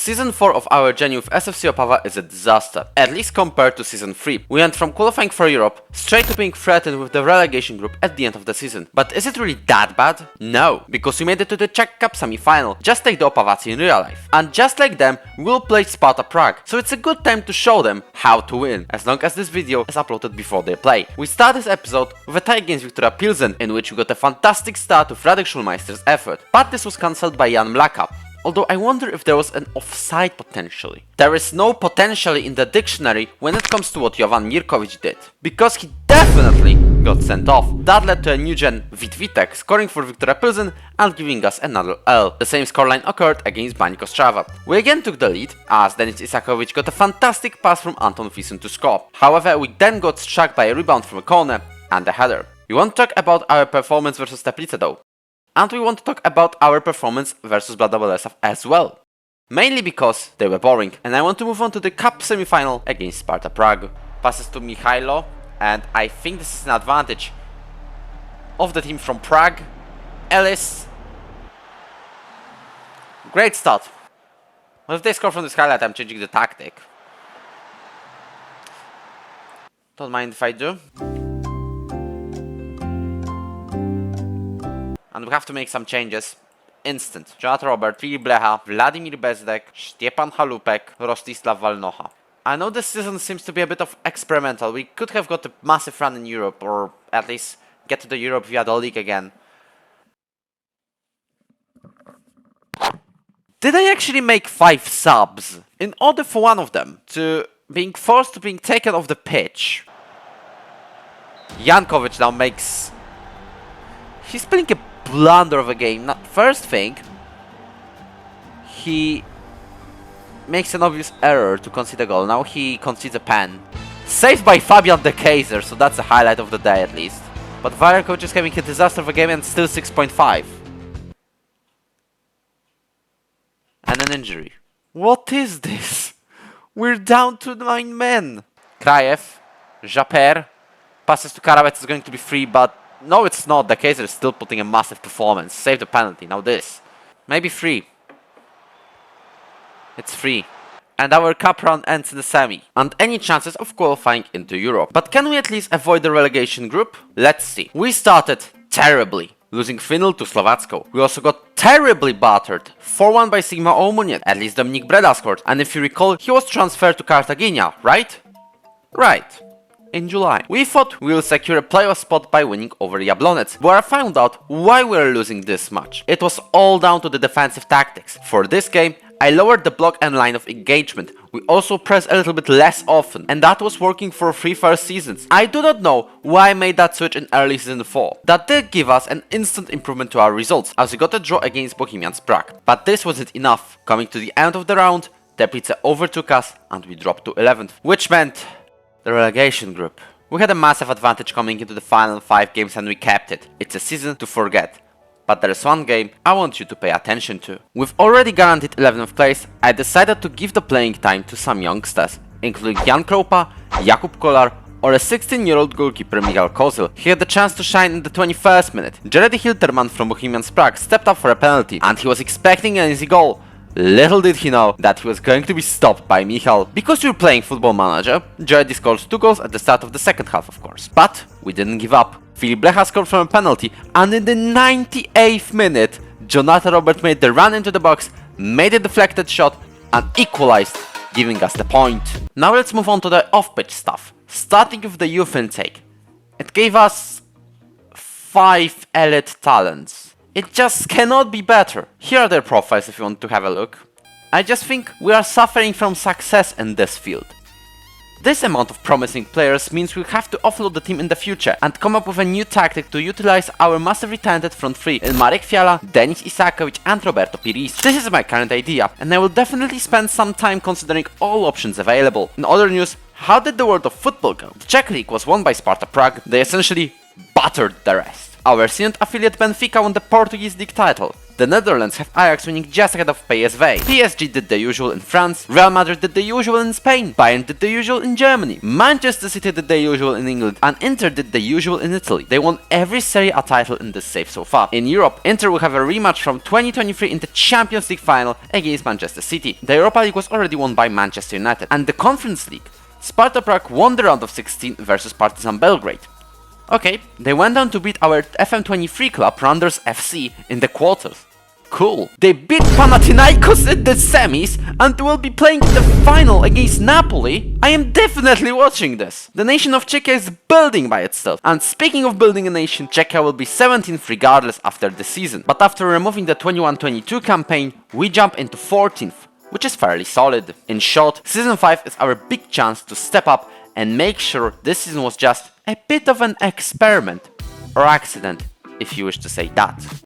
Season 4 of our journey with SFC Opava is a disaster, at least compared to Season 3. We went from qualifying for Europe straight to being threatened with the relegation group at the end of the season. But is it really that bad? No, because we made it to the Czech Cup semi-final, just like the Opavaci in real life. And just like them, we'll play Sparta Prague, so it's a good time to show them how to win, as long as this video is uploaded before they play. We start this episode with a tie against Viktoria Pilsen, in which we got a fantastic start with Radek Schulmeister's effort, but this was cancelled by Jan Mlaka. Although I wonder if there was an offside potentially. There is no potentially in the dictionary when it comes to what Jovan Mirkovic did, because he definitely got sent off. That led to a new-gen Witwitek scoring for Viktoria Pilsen and giving us another L. The same scoreline occurred against Baník Ostrava. We again took the lead, as Denis Isakovic got a fantastic pass from Anton Fisun to score. However, we then got struck by a rebound from a corner and a header. We won't talk about our performance versus Teplice though. And we want to talk about our performance versus Blada Boleslav as well. Mainly because they were boring, and I want to move on to the cup semi-final against Sparta Prague. Passes to Mihailo, and I think this is an advantage of the team from Prague. Ellis. Great start. Well, if they score from this highlight, I'm changing the tactic. Don't mind if I do. And we have to make some changes. Instant. Jonathan Robert, Filip Blecha, Vladimir Bezdek, Stepan Halupek, Rostislav Valnoha. I know this season seems to be a bit of experimental. We could have got a massive run in Europe, or at least get to the Europe via the league again. Did I actually make 5 subs? In order for one of them to being forced to being taken off the pitch. Jankovic now makes... He's playing a blunder of a game. First thing, he makes an obvious error to concede a goal. Now he concedes a pen. Saved by Fabian De Keyser, so that's a highlight of the day at least. But Valerkovic is having a disaster of a game and still 6.5. And an injury. What is this? We're down to 9 men. Krajev, Japer, passes to Karabec is going to be free, but no, it's not. The Kaiser is still putting a massive performance. Save the penalty. Now this. Maybe free. It's free. And our cup run ends in the semi. And any chances of qualifying into Europe. But can we at least avoid the relegation group? Let's see. We started terribly, losing 3-0 to Slovacko. We also got terribly battered. 4-1 by Sigma Omuniet. At least Dominik Breda scored. And if you recall, he was transferred to Cartagena, right? Right. In July. We thought we will secure a playoff spot by winning over Jablonec, but I found out why we were losing this much. It was all down to the defensive tactics. For this game, I lowered the block and line of engagement. We also pressed a little bit less often, and that was working for 3 first seasons. I do not know why I made that switch in early season 4. That did give us an instant improvement to our results, as we got a draw against Bohemians Prague. But this wasn't enough. Coming to the end of the round, Teplice overtook us and we dropped to 11th, which meant the relegation group. We had a massive advantage coming into the final 5 games and we kept it. It's a season to forget. But there is one game I want you to pay attention to. With already guaranteed 11th place, I decided to give the playing time to some youngsters, including Jan Kroupa, Jakub Kolar, or a 16-year-old goalkeeper Michal Kozil. He had the chance to shine in the 21st minute. Jeremy Hilterman from Bohemians Prague stepped up for a penalty and he was expecting an easy goal. Little did he know that he was going to be stopped by Michal. Because we were playing Football Manager, Jeremy scored 2 goals at the start of the second half of course. But we didn't give up. Filip Blecha scored from a penalty and in the 98th minute, Jonathan Robert made the run into the box, made a deflected shot and equalized, giving us the point. Now let's move on to the off-pitch stuff. Starting with the youth intake. It gave us 5 elite talents. It just cannot be better. Here are their profiles if you want to have a look. I just think we are suffering from success in this field. This amount of promising players means we'll have to offload the team in the future and come up with a new tactic to utilize our massively talented front 3 in Marek Fiala, Denis Isakovic and Roberto Piris. This is my current idea and I will definitely spend some time considering all options available. In other news, how did the world of football go? The Czech League was won by Sparta Prague. They essentially battered the rest. Our Synod affiliate Benfica won the Portuguese league title. The Netherlands have Ajax winning just ahead of PSV. PSG did the usual in France, Real Madrid did the usual in Spain, Bayern did the usual in Germany, Manchester City did the usual in England, and Inter did the usual in Italy. They won every Serie A title in this save so far. In Europe, Inter will have a rematch from 2023 in the Champions League final against Manchester City. The Europa League was already won by Manchester United, and the Conference League, Sparta Prague won the round of 16 versus Partizan Belgrade. Okay, they went on to beat our FM23 club Randers FC in the quarters. Cool. They beat Panathinaikos in the semis and will be playing in the final against Napoli. I am definitely watching this. The nation of Czechia is building by itself. And speaking of building a nation, Czechia will be 17th regardless after the season. But after removing the 21-22 campaign, we jump into 14th, which is fairly solid. In short, season 5 is our big chance to step up and make sure this season was just a bit of an experiment, or accident, if you wish to say that.